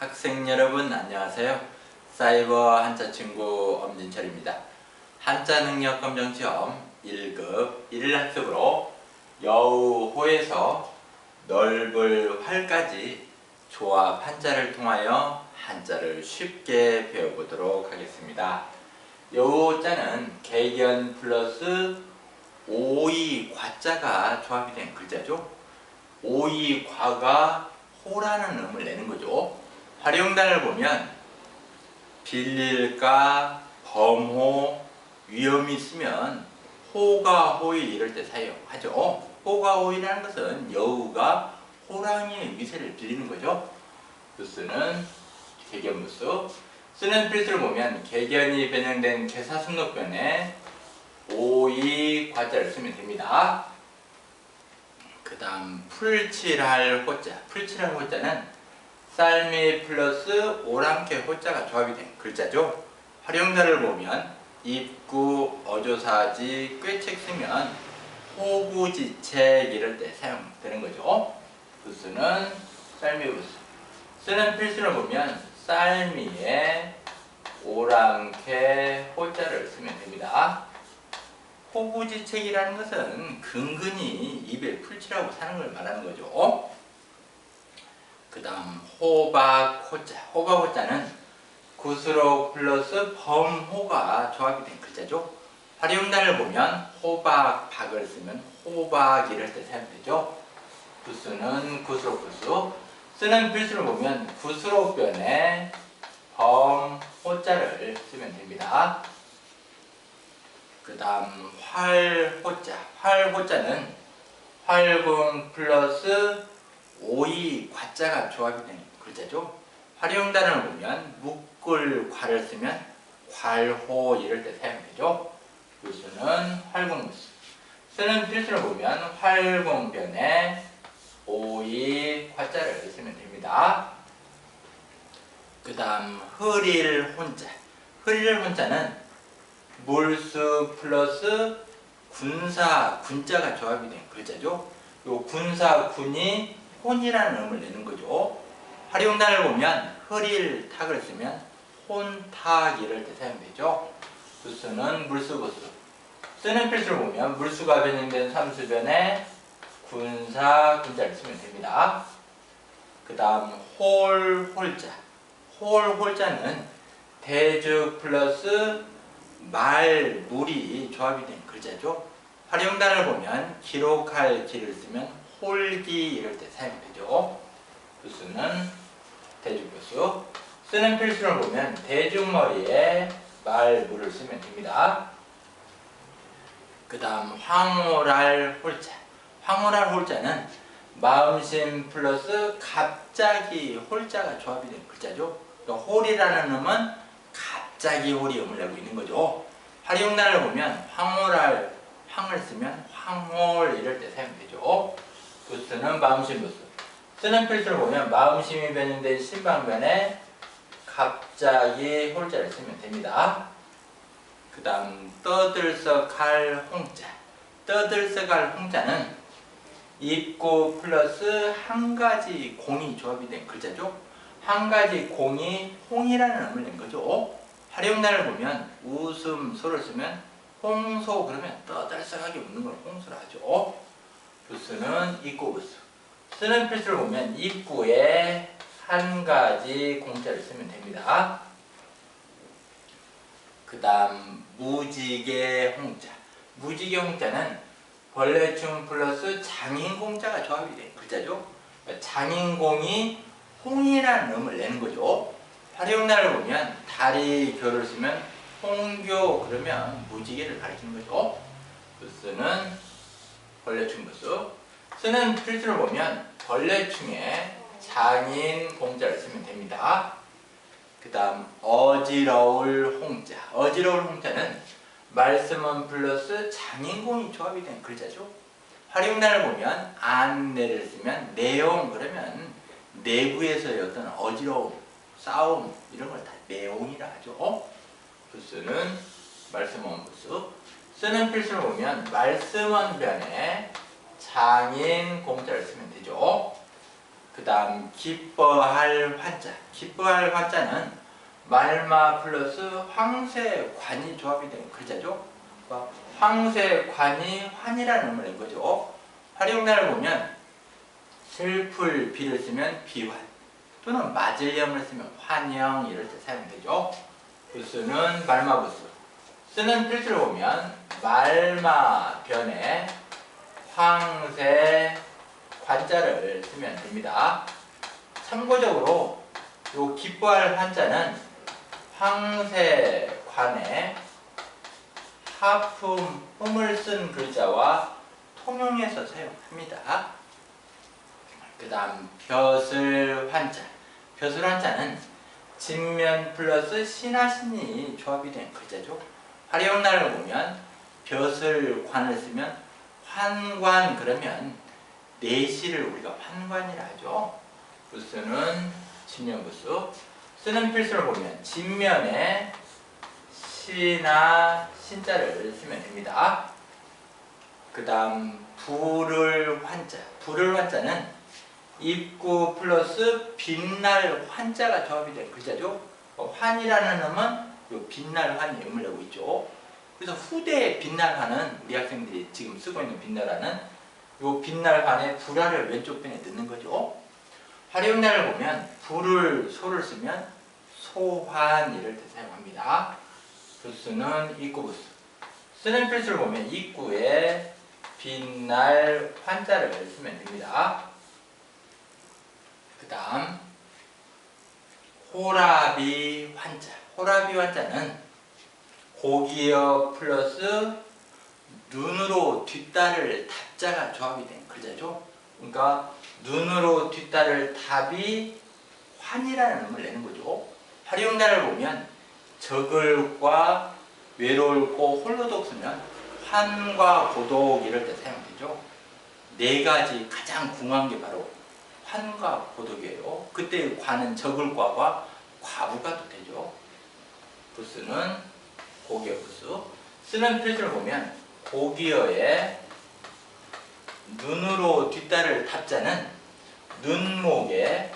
학생 여러분 안녕하세요. 사이버 한자 친구 엄진철입니다. 한자 능력 검정 시험 1급 1일 학습으로 여우호에서 넓을 활까지 조합 한자를 통하여 한자를 쉽게 배워보도록 하겠습니다. 여우호자는 개견 플러스 오이 과자가 조합이 된 글자죠. 오이 과가 호라는 음을 내는 거죠. 활용단을 보면 빌릴까, 범호, 위험이 있으면 호가 호이 이럴 때 사용하죠. 호가 호이라는 것은 여우가 호랑이의 위세를 빌리는 거죠. 부스는 개견부스. 쓰는 필수를 보면 개견이 변형된 개사순록변에 오이 과자를 쓰면 됩니다. 그 다음 풀칠할 호자. 풀칠할 호자는 쌀미 플러스 오랑캐 호자가 조합이 된 글자죠. 활용단을 보면 입구, 어조사지, 꾀책 쓰면 호구지책 이럴 때 사용되는 거죠. 부스는 쌀미 부스. 쓰는 필수를 보면 쌀미에 오랑캐 호자를 쓰면 됩니다. 호구지책이라는 것은 근근히 입에 풀칠하고 사는 걸 말하는 거죠. 그 다음 호박 호자. 호박 호자는 구스로 플러스 범호가 조합이 된 글자죠. 활용단을 보면 호박 박을 쓰면 호박 이럴 때 사용되죠. 구스는 구스로 구스. 쓰는 필수를 보면 구스로 변에 범호자를 쓰면 됩니다. 그 다음 활호자. 활호자는 활궁 플러스 오이 과자가 조합이 된 글자죠. 활용단을 보면 묶을 과를 쓰면 괄호 이럴 때 사용되죠. 부수는 활궁부수. 쓰는 필수를 보면 활궁변에 오이 과자를 쓰면 됩니다. 그 다음 흐릴 혼자. 흐릴 혼자는 물수 플러스 군사 군자가 조합이 된 글자죠. 요 군사 군이 혼이라는 음을 내는 거죠. 활용단을 보면 흐릴 탁을 쓰면 혼탁 이럴 때 사용되죠. 부수는 물수부수. 쓰는 필수를 보면 물수가 변형된 삼수변에 군사 군자를 쓰면 됩니다. 그 다음 홀 홀자. 홀 홀자는 대죽 플러스 말 물이 조합이 된 글자죠. 활용단을 보면 기록할 기를 쓰면 홀기 이럴 때 사용되죠. 부수는 대죽부수. 쓰는 필수를 보면 대죽머리에 말물을 쓰면 됩니다. 그 다음 황홀할 홀자. 황홀할 홀자는 마음심 플러스 갑자기 홀자가 조합이 된 글자죠. 그러니까 홀이라는 음은 갑자기 홀이 음을 내고 있는 거죠. 활용단을 보면 황홀할 황을 쓰면 황홀 이럴 때 사용되죠. 부스는 마음심 부스. 쓰는 필수를 보면 마음심이 변형된 신방변에 갑자기 홀자를 쓰면 됩니다. 그 다음 떠들썩할 홍자. 떠들썩할 홍자는 입구 플러스 한 가지 공이 조합이 된 글자죠. 한 가지 공이 홍이라는 음을 낸 거죠. 활용단을 보면 웃음소를 쓰면 홍소 그러면 떠들썩하게 웃는 걸 홍소라 하죠. 부수는 입구 부수. 쓰는 필수를 보면 입구에 한 가지 공자를 쓰면 됩니다. 그 다음 무지개 홍자. 무지개 홍자는 벌레충 플러스 장인공자가 조합이 된 글자죠. 장인공이 홍이라는 음을 내는 거죠. 활용단을 보면 다리 교를 쓰면 홍교 그러면 무지개를 가리키는 거죠. 부수는 벌레충 부수. 쓰는 필수를 보면 벌레충에 장인 공자를 쓰면 됩니다. 그 다음 어지러울 홍자. 어지러울 홍자는 말씀은 플러스 장인공이 조합이 된 글자죠. 활용단을 보면 안내를 쓰면 내용 그러면 내부에서의 어떤 어지러움, 싸움 이런 걸 다 내용이라 하죠. 부수는 말씀은 부수. 쓰는 필수를 보면 말씀은 변에 장인 공자를 쓰면 되죠. 그 다음 기뻐할 환자. 기뻐할 환자는 말마 플러스 황새관이 조합이 되는 글자죠. 황새관이 환이라는 의미를 낸 거죠. 활용란을 보면 슬플 비를 쓰면 비환, 또는 맞을 영을 쓰면 환영, 이럴 때 사용되죠. 부수는 말마부수. 쓰는 필수를 보면 말마 변에 황새 관자를 쓰면 됩니다. 참고적으로 요 기뻐할 환자는 황새 관에 하품, 흠을 쓴 글자와 통용해서 사용합니다. 그 다음 벼슬 환자. 벼슬 환자는 진면 플러스 신하신이 조합이 된 글자죠. 활용란을 보면 벼슬관을 쓰면 환관, 그러면 내시를 우리가 환관이라 하죠. 부수는 진면부수. 쓰는 필수를 보면 진면에 시나 신자를 쓰면 됩니다. 그 다음 불을 환자. 불을 환자는 입구 플러스 빛날 환자가 조합이 된 글자죠. 환이라는 놈은 요 빛날 환이 의미를 내고 있죠. 그래서 후대의 빛날 환은 우리 학생들이 지금 쓰고 있는 빛날 환은 요 빛날 환의 불화를 왼쪽 편에 넣는 거죠. 활용란을 보면 불을 소를 쓰면 소환, 이럴 때 사용합니다. 부수는 입구부수. 쓰는 필수를 보면 입구에 빛날 환자를 쓰면 됩니다. 그 다음 호라비 환자. 호라비 환자는 고기어 플러스 눈으로 뒷달을 답자가 조합이 된 글자죠. 그러니까 눈으로 뒷달을 답이 환이라는 의미를 내는 거죠. 활용란을 보면 적을과 외로울고 홀로독 쓰면 환과 고독, 이럴 때 사용되죠. 네 가지 가장 궁한 게 바로 환과 고독이에요. 그때 관은 적을과와 과부가 되죠. 부수는 고기어 부수. 쓰는 필수를 보면 고기어에 눈으로 뒷달을 답자는 눈목에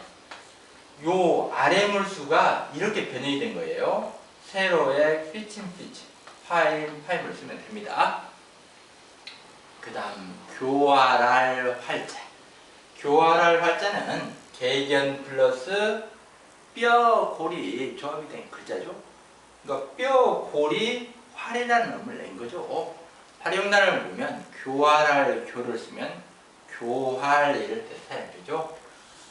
요 아래 물수가 이렇게 변형이 된 거예요. 세로에 삐침삐침, 파임을 쓰면 됩니다. 그 다음 교활할 활자. 교활할 활자는 개견 플러스 뼈, 골이 조합이 된 글자죠. 그러니까 뼈, 골이 활이라는 의미를 낸 거죠. 활용란을 보면 교활할 교를 쓰면 교활, 이럴 때 사용되죠.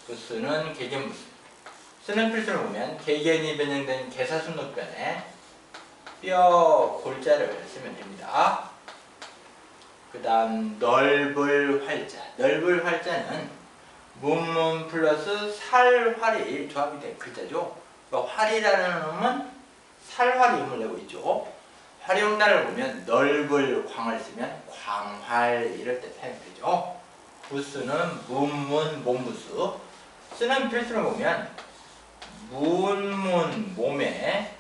부수는 개견부수. 쓰는 필수를 보면 개견이 변형된 개사순록변에 뼈, 골자를 쓰면 됩니다. 그 다음 넓을 활자. 넓을 활자는 문문 플러스 살활이 조합이 된 글자죠. 그러니까 활이라는 놈은 살활이 의미를 내고 있죠. 활용란을 보면 넓을 광을 쓰면 광활, 이럴 때 사용되죠. 부수는 문문 몸부수. 쓰는 필수를 보면 문문 몸에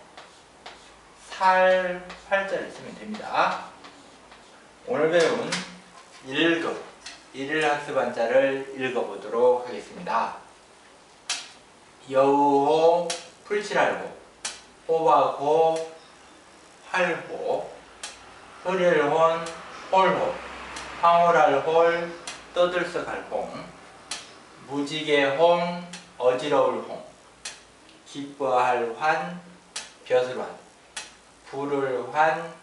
살 활자를 쓰면 됩니다. 오늘 배운 1급 1일 학습 한자를 읽어보도록 하겠습니다. 여우호, 풀칠할호, 호박호, 활호, 흐릴혼, 홀호, 황홀할홀, 떠들썩할홍, 무지개홍, 어지러울홍, 기뻐할 환, 벼슬환, 불을 환,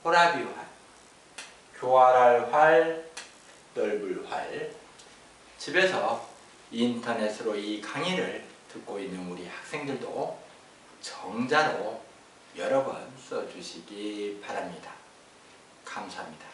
호라비환, 교활할 활, 넓을 활. 집에서 인터넷으로 이 강의를 듣고 있는 우리 학생들도 정자로 여러 번 써주시기 바랍니다. 감사합니다.